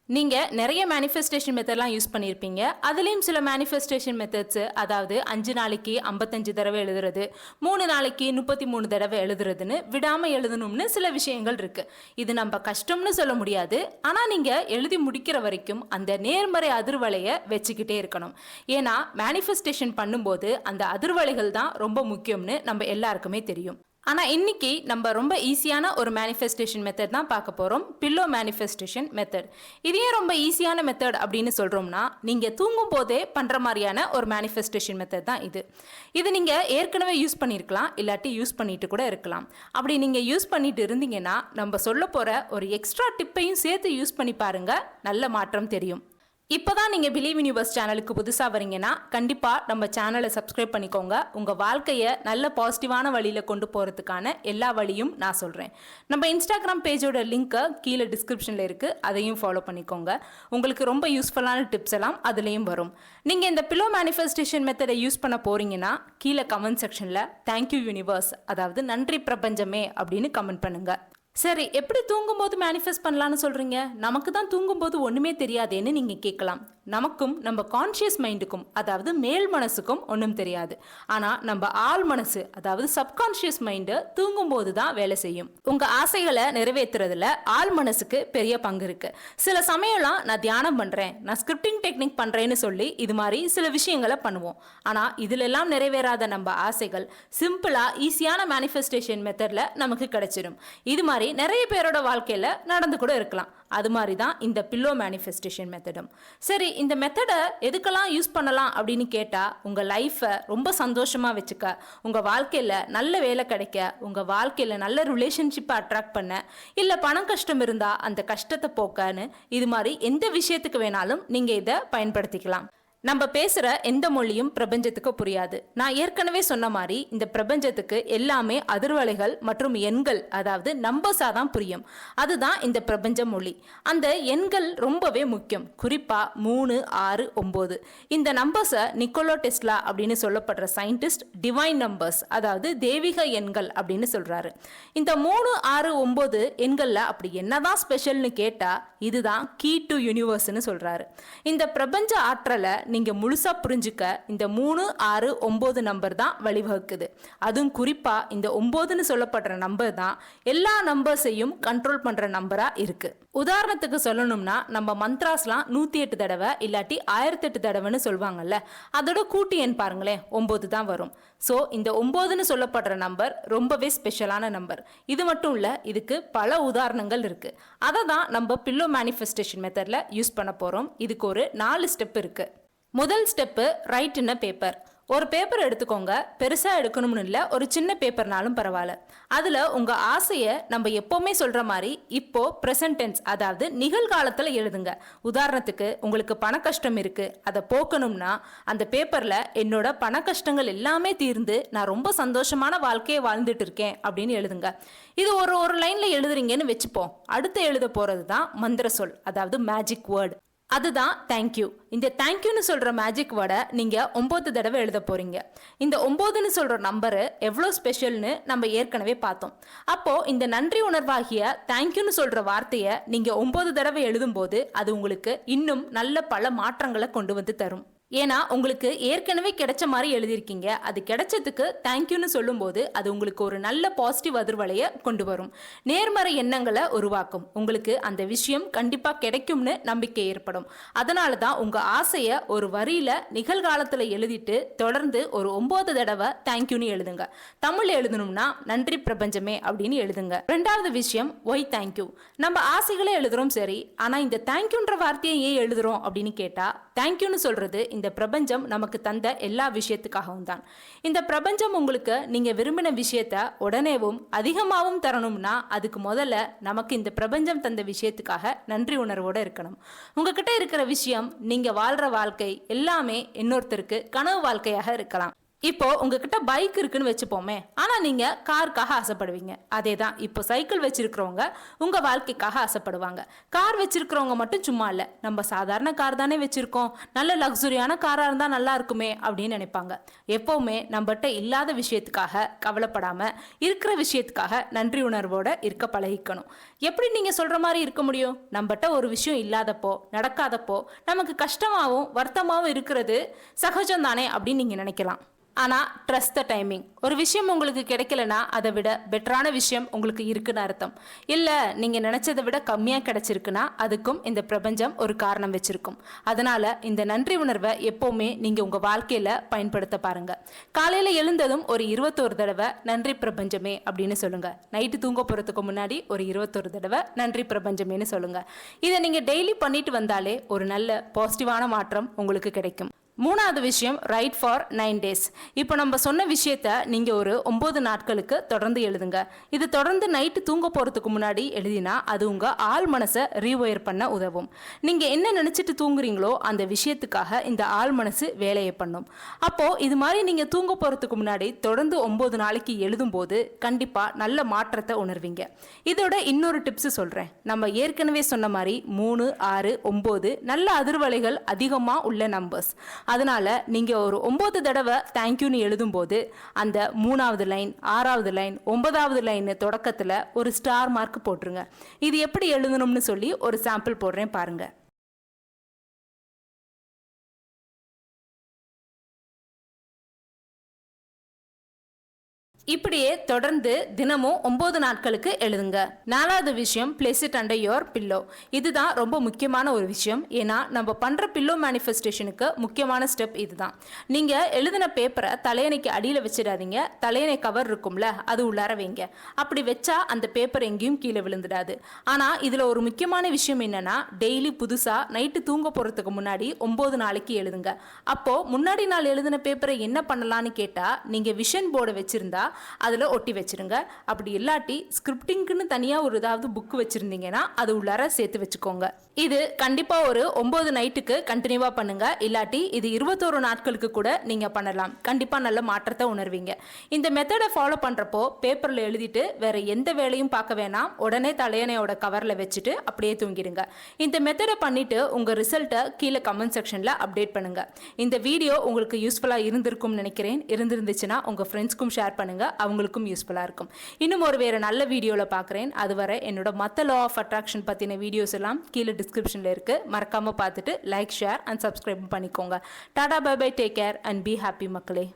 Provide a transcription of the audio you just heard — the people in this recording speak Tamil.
நீங்க நிறைய மேனிஃபெஸ்டேஷன் மெத்தட்லாம் யூஸ் பண்ணியிருப்பீங்க. அதுலயும் சில மேனிஃபெஸ்டேஷன் மெத்தட்ஸ், அதாவது 5 நாளைக்கு 55 தடவை எழுதுறது, 3 நாளைக்கு 33 தடவை எழுதுறதுன்னு விடாம எழுதணும்னு சில விஷயங்கள் இருக்கு. இது நம்ம கஷ்டம்னு சொல்ல முடியாது. ஆனா நீங்க எழுதி முடிக்கிற வரைக்கும் அந்த நேர்மறை அதிர்வலையை வச்சுக்கிட்டே இருக்கணும். ஏன்னா மேனிஃபெஸ்டேஷன் பண்ணும்போது அந்த அதிர்வலைகள் தான் ரொம்ப முக்கியம்னு நம்ம எல்லாருக்குமே தெரியும். ஆனால் இன்னைக்கு நம்ம ரொம்ப ஈஸியான ஒரு மேனிஃபெஸ்டேஷன் மெத்தட் தான் பார்க்க போகிறோம். Pillow manifestation method. இதே ரொம்ப ஈஸியான மெத்தட் அப்படின்னு சொல்கிறோம்னா, நீங்கள் தூங்கும் போதே பண்ணுற மாதிரியான ஒரு மேனிஃபெஸ்டேஷன் மெத்தட் தான் இது. இது நீங்கள் ஏற்கனவே யூஸ் பண்ணியிருக்கலாம், இல்லாட்டி யூஸ் பண்ணிட்டு கூட இருக்கலாம். அப்படி நீங்கள் யூஸ் பண்ணிட்டு இருந்தீங்கன்னா, நம்ம சொல்ல போகிற ஒரு எக்ஸ்ட்ரா டிப்பையும் சேர்த்து யூஸ் பண்ணி பாருங்க, நல்ல மாற்றம் தெரியும். இப்போதான் நீங்கள் பிலீவ் இன் யுவர்ஸ் சேனலுக்கு புதுசாக வரீங்கன்னா கண்டிப்பாக நம்ம சேனலை சப்ஸ்கிரைப் பண்ணிக்கோங்க. உங்கள் வாழ்க்கையை நல்ல பாசிட்டிவான வழியில் கொண்டு போகிறதுக்கான எல்லா வழியும் நான் சொல்கிறேன். நம்ம இன்ஸ்டாகிராம் பேஜோட லிங்க்கை கீழே டிஸ்கிரிப்ஷனில் இருக்குது, அதையும் ஃபாலோ பண்ணிக்கோங்க. உங்களுக்கு ரொம்ப யூஸ்ஃபுல்லான டிப்ஸ் எல்லாம் அதுலேயும் வரும். நீங்கள் இந்த பில்லோ மேனிஃபெஸ்டேஷன் மெத்தடை யூஸ் பண்ண போகிறீங்கன்னா கீழே கமெண்ட் செக்ஷனில் தேங்க்யூ யூனிவர்ஸ், அதாவது நன்றி பிரபஞ்சமே அப்படின்னு கமெண்ட் பண்ணுங்கள். சரி, எப்படி தூங்கும்போது மேனிஃபெஸ்ட் பண்ணலான்னு சொல்கிறீங்க? நமக்கு தான் தூங்கும்போது ஒன்றுமே தெரியாதேன்னு நீங்கள் கேட்கலாம். நமக்கும் நம்ம கான்ஷியஸ் மைண்டுக்கும், அதாவது மேல் மனசுக்கும் ஒன்றும் தெரியாது. ஆனால் நம்ம ஆள் மனசு, அதாவது சப்கான்ஷியஸ் மைண்டு தூங்கும்போது தான் வேலை செய்யும். உங்கள் ஆசைகளை நிறைவேற்றுறதுல ஆள் மனசுக்கு பெரிய பங்கு இருக்கு. சில சமயம்லாம் நான் தியானம் பண்ணுறேன், நான் ஸ்கிரிப்டிங் டெக்னிக் பண்ணுறேன்னு சொல்லி இது மாதிரி சில விஷயங்களை பண்ணுவோம். ஆனால் இதிலெல்லாம் நிறைவேறாத நம்ம ஆசைகள் சிம்பிளாக ஈஸியான மேனிஃபெஸ்டேஷன் மெத்தடில் நமக்கு கிடைச்சிடும். இது மாதிரி நிறைய பேரோட வாழ்க்கையில நடந்து கூட இருக்கலாம். அது மாதிரி தான் இந்த பில்லோ மேனிஃபெஸ்டேஷன் மெத்தடும். சரி, இந்த மெத்தடை எதுக்கெல்லாம் யூஸ் பண்ணலாம் அப்படின்னு கேட்டா, உங்க லைஃபை ரொம்ப சந்தோஷமா வச்சுக்க, உங்க வாழ்க்கையில நல்ல வேலை கிடைக்க, உங்க வாழ்க்கையில நல்ல ரிலேஷன்ஷிப்பை அட்ராக்ட் பண்ண, இல்ல பணம் கஷ்டம் இருந்தா அந்த கஷ்டத்தை போக்கன்னு, இது மாதிரி எந்த விஷயத்துக்கு வேணாலும் நீங்க இதை பயன்படுத்திக்கலாம். நம்ம பேசுகிற எந்த மொழியும் பிரபஞ்சத்துக்கு புரியாது. நான் ஏற்கனவே சொன்ன மாதிரி இந்த பிரபஞ்சத்துக்கு எல்லாமே அதிர்வலைகள் மற்றும் எண்கள், அதாவது நம்பர்ஸாக தான் புரியும். அதுதான் இந்த பிரபஞ்ச மொழி. அந்த எண்கள் ரொம்பவே முக்கியம். குறிப்பாக 3, 6, 9 இந்த நம்பர்ஸை நிக்கோலா டெஸ்லா அப்படின்னு சொல்லப்படுற சயின்டிஸ்ட் டிவைன் நம்பர்ஸ், அதாவது தெய்வீக எண்கள் அப்படின்னு சொல்கிறாரு. இந்த 3, 6, 9 எண்களில் அப்படி என்னதான் ஸ்பெஷல்னு கேட்டால் இதுதான் கீ டு யூனிவர்ஸ்னு சொல்கிறாரு. இந்த பிரபஞ்ச ஆற்றலை நீங்க முழுசா புரிஞ்சுக்க இந்த 3, 6, 9 நம்பர் தான் வழிவகுக்குது. அதுவும் குறிப்பா இந்த 9ன்னு சொல்லப்படுற நம்பர் தான் எல்லா நம்பர்ஸையும் கண்ட்ரோல் பண்ற நம்பரா இருக்கு. உதாரணத்துக்கு சொல்லணும்னா, நம்ம மந்த்ராஸ்லாம் 108 தடவை இல்லாட்டி 1008 தடவைன்னு சொல்லுவாங்கல்ல, அதோட கூட்டு எண் பாருங்களேன், 9 தான் வரும். ஸோ இந்த 9ன்னு சொல்லப்படுற நம்பர் ரொம்பவே ஸ்பெஷலான நம்பர். இது மட்டும் இல்லை, இதுக்கு பல உதாரணங்கள் இருக்கு. அதை தான் நம்ம பில்லோ மேனிஃபெஸ்டேஷன் மெத்தட்ல யூஸ் பண்ண போறோம். இதுக்கு ஒரு 4 ஸ்டெப் இருக்கு. முதல் ஸ்டெப்பு, ரைட் இன் அ பேப்பர். ஒரு பேப்பர் எடுத்துக்கோங்க. பெருசாக எடுக்கணும்னு இல்லை, ஒரு சின்ன பேப்பர்னாலும் பரவாயில்ல. அதில் உங்கள் ஆசையை நம்ம எப்போவுமே சொல்கிற மாதிரி இப்போ ப்ரெசன்ட் டென்ஸ், அதாவது நிகழ்காலத்தில் எழுதுங்க. உதாரணத்துக்கு, உங்களுக்கு பண கஷ்டம் இருக்குது, அதை போக்கணும்னா அந்த பேப்பரில் என்னோட பண கஷ்டங்கள் எல்லாமே தீர்ந்து நான் ரொம்ப சந்தோஷமான வாழ்க்கையை வாழ்ந்துட்டு இருக்கேன் அப்படின்னு எழுதுங்க. இது ஒரு லைனில் எழுதுறீங்கன்னு வச்சுப்போம். அடுத்து எழுத போகிறது தான் மந்திர சொல், அதாவது மேஜிக் வேர்டு. அதுதான் தேங்க்யூ. இந்த தேங்க்யூன்னு சொல்கிற மேஜிக் வேர்டை நீங்கள் 9 தடவை எழுத போகிறீங்க. இந்த 9ன்னு சொல்கிற நம்பரு எவ்வளோ ஸ்பெஷல்னு நம்ம ஏற்கனவே பார்த்தோம். அப்போது இந்த நன்றி உணர்வாகிய தேங்க்யூன்னு சொல்கிற வார்த்தையை நீங்கள் 9 தடவை எழுதும்போது அது உங்களுக்கு இன்னும் நல்ல பல மாற்றங்களை கொண்டு வந்து தரும். ஏன்னா உங்களுக்கு ஏற்கனவே கிடைச்ச மாதிரி எழுதியிருக்கீங்க. அது கிடைச்சதுக்கு தேங்க்யூன்னு சொல்லும்போது அது உங்களுக்கு ஒரு நல்ல பாசிட்டிவ் அதிர்வலையை கொண்டு வரும், நேர்மறை எண்ணங்களை உருவாக்கும். உங்களுக்கு அந்த விஷயம் கண்டிப்பாக கிடைக்கும்னு நம்பிக்கை ஏற்படும். அதனால தான் உங்கள் ஆசையை ஒரு வரியில் நிகழ்காலத்தில் எழுதிட்டு தொடர்ந்து ஒரு 9 தடவை தேங்க்யூன்னு எழுதுங்க. தமிழ் எழுதணும்னா நன்றி பிரபஞ்சமே அப்படின்னு எழுதுங்க. ரெண்டாவது விஷயம், ஒய் தேங்க்யூ. நம்ம ஆசைகளே எழுதுறோம் சரி, ஆனால் இந்த தேங்க்யூன்ற வார்த்தையை ஏன் எழுதுறோம் அப்படின்னு கேட்டால், தேங்க்யூன்னு சொல்றது இந்த பிரபஞ்சம் நமக்கு தந்த எல்லா விஷயத்துக்காகவும் தான். இந்த பிரபஞ்சம் உங்களுக்கு நீங்க விரும்பின விஷயத்த உடனேவும் அதிகமாகவும் தரணும்னா அதுக்கு முதல்ல நமக்கு இந்த பிரபஞ்சம் தந்த விஷயத்துக்காக நன்றி உணர்வோட இருக்கணும். உங்ககிட்ட இருக்கிற விஷயம், நீங்க வாழ்ற வாழ்க்கை எல்லாமே இன்னொருத்தருக்கு கனவு வாழ்க்கையாக இருக்கலாம். இப்போ உங்ககிட்ட பைக் இருக்குன்னு வச்சுப்போமே, ஆனா நீங்க காருக்காக ஆசைப்படுவீங்க. அதே தான் இப்போ சைக்கிள் வச்சிருக்கிறவங்க உங்க வாழ்க்கைக்காக ஆசைப்படுவாங்க. கார் வச்சிருக்கிறவங்க மட்டும் சும்மா இல்ல, நம்ம சாதாரண கார் தானே வச்சிருக்கோம், நல்ல லக்ஸுரியான காரா இருந்தா நல்லா இருக்குமே அப்படின்னு நினைப்பாங்க. எப்பவுமே நம்மகிட்ட இல்லாத விஷயத்துக்காக கவலைப்படாம இருக்கிற விஷயத்துக்காக நன்றி உணர்வோட இருக்க பழகிக்கணும். எப்படி நீங்க சொல்ற மாதிரி இருக்க முடியும்? நம்மகிட்ட ஒரு விஷயம் இல்லாதப்போ, நடக்காதப்போ நமக்கு கஷ்டமாவும் வருத்தமாவும் இருக்கிறது சகஜம் தானே அப்படின்னு நீங்க நினைக்கலாம். ஆனால் ட்ரஸ்ட் த டைமிங். ஒரு விஷயம் உங்களுக்கு கிடைக்கலனா அதை விட பெட்டரான விஷயம் உங்களுக்கு இருக்குன்னு அர்த்தம். இல்லை நீங்கள் நினச்சதை விட கம்மியாக கிடைச்சிருக்குன்னா அதுக்கும் இந்த பிரபஞ்சம் ஒரு காரணம் வச்சுருக்கும். அதனால் இந்த நன்றி உணர்வை எப்போவுமே நீங்கள் உங்கள் வாழ்க்கையில் பயன்படுத்த பாருங்கள். காலையில் எழுந்ததும் ஒரு 21 தடவை நன்றி பிரபஞ்சமே அப்படின்னு சொல்லுங்கள். நைட்டு தூங்க போகிறதுக்கு முன்னாடி ஒரு 21 தடவை நன்றி பிரபஞ்சமேன்னு சொல்லுங்கள். இதை நீங்கள் டெய்லி பண்ணிட்டு வந்தாலே ஒரு நல்ல பாசிட்டிவான மாற்றம் உங்களுக்கு கிடைக்கும். மூணாவது விஷயம், ரைட் ஃபார் 9 days. இப்போ நம்ம சொன்ன விஷயத்த நீங்கள் ஒரு 9 நாட்களுக்கு தொடர்ந்து எழுதுங்க. இது தொடர்ந்து நைட்டு தூங்க போகிறதுக்கு முன்னாடி எழுதினா அது உங்கள் ஆள் மனசை ரீவொயர் பண்ண உதவும். நீங்கள் என்ன நினச்சிட்டு தூங்குறீங்களோ அந்த விஷயத்துக்காக இந்த ஆள் மனசு வேலையை பண்ணும். அப்போது இது மாதிரி நீங்கள் தூங்க போகிறதுக்கு முன்னாடி தொடர்ந்து 9 நாளைக்கு எழுதும்போது கண்டிப்பாக நல்ல மாற்றத்தை உணர்வீங்க. இதோட இன்னொரு டிப்ஸு சொல்கிறேன். நம்ம ஏற்கனவே சொன்ன மாதிரி 3, 6, 9 நல்ல அதிர்வலைகள் அதிகமாக உள்ள நம்பர்ஸ். அதனால நீங்க ஒரு 9 தடவை தேங்க்யூன்னு எழுதும்போது அந்த 3வது லைன், 6வது லைன், 9வது லைன் தொடக்கத்துல ஒரு ஸ்டார் மார்க் போட்டுருங்க. இது எப்படி எழுதணும்னு சொல்லி ஒரு சாம்பிள் போடுறேன் பாருங்க. இப்படியே தொடர்ந்து தினமும் 9 நாட்களுக்கு எழுதுங்க. 4வது விஷயம், place it under your pillow. இதுதான் ரொம்ப முக்கியமான ஒரு விஷயம். ஏன்னா நம்ம பண்ற பில்லோ மேனிஃபெஸ்டேஷனுக்கு முக்கியமான ஸ்டெப் இதுதான். நீங்க எழுதின பேப்பரை தலையணைக்கு அடியில் வச்சிடாதீங்க. தலையணை கவர் இருக்கும்ல, அது உள்ளார வைங்க. அப்படி வச்சா அந்த பேப்பர் எங்கேயும் கீழே விழுந்துடாது. ஆனா இதுல ஒரு முக்கியமான விஷயம் என்னன்னா, டெய்லி புதுசா நைட்டு தூங்க போறதுக்கு முன்னாடி 9 நாளைக்கு எழுதுங்க. அப்போ முன்னாடி நாள் எழுதின பேப்பரை என்ன பண்ணலான்னு கேட்டா, நீங்க விஷன் போர்டை வச்சிருந்தா அதில் ஒட்டி வச்சிருங்க. அப்படி இல்லாட்டி ஸ்கிரிப்டிங்க்குன்னு தனியாக ஒரு ஏதாவது புக் வச்சுருந்தீங்கன்னா அது உள்ளார சேர்த்து வச்சுக்கோங்க. இது கண்டிப்பாக ஒரு 9 நைட்டுக்கு கண்டினியூவாக பண்ணுங்க. இல்லாட்டி இது 21 நாட்களுக்கு கூட நீங்கள் பண்ணலாம். கண்டிப்பாக நல்ல மாற்றத்தை உணர்வீங்க. இந்த மெத்தடை ஃபாலோ பண்ணுறப்போ பேப்பரில் எழுதிட்டு வேற எந்த வேலையும் பார்க்க வேணாம். உடனே தலையணையோட கவரில் வச்சுட்டு அப்படியே தூங்கிடுங்க. இந்த மெத்தடை பண்ணிட்டு உங்கள் ரிசல்ட்டை கீழே கமெண்ட் செக்ஷனில் அப்டேட் பண்ணுங்க. இந்த வீடியோ உங்களுக்கு யூஸ்ஃபுல்லாக இருந்திருக்கும்னு நினைக்கிறேன். இருந்துச்சுன்னா உங்கள் ஃப்ரெண்ட்ஸ்க்கும் ஷேர் பண்ணுங்க, அவங்களுக்கும் யூஸ்ஃபுல்லாக இருக்கும். இன்னும் ஒரு வேறு நல்ல வீடியோவில் பார்க்குறேன். அதுவரை என்னோட மற்ற லா ஆஃப் அட்ராக்ஷன் பற்றின வீடியோஸ் எல்லாம் கீழே டிஸ்கிரிப்ஷனில் இருக்குது. மறக்காமல் பார்த்துட்டு லைக், ஷேர் அண்ட் சப்ஸ்கிரைப் பண்ணிக்கோங்க. Tata, bye bye, take care and be happy மக்களே.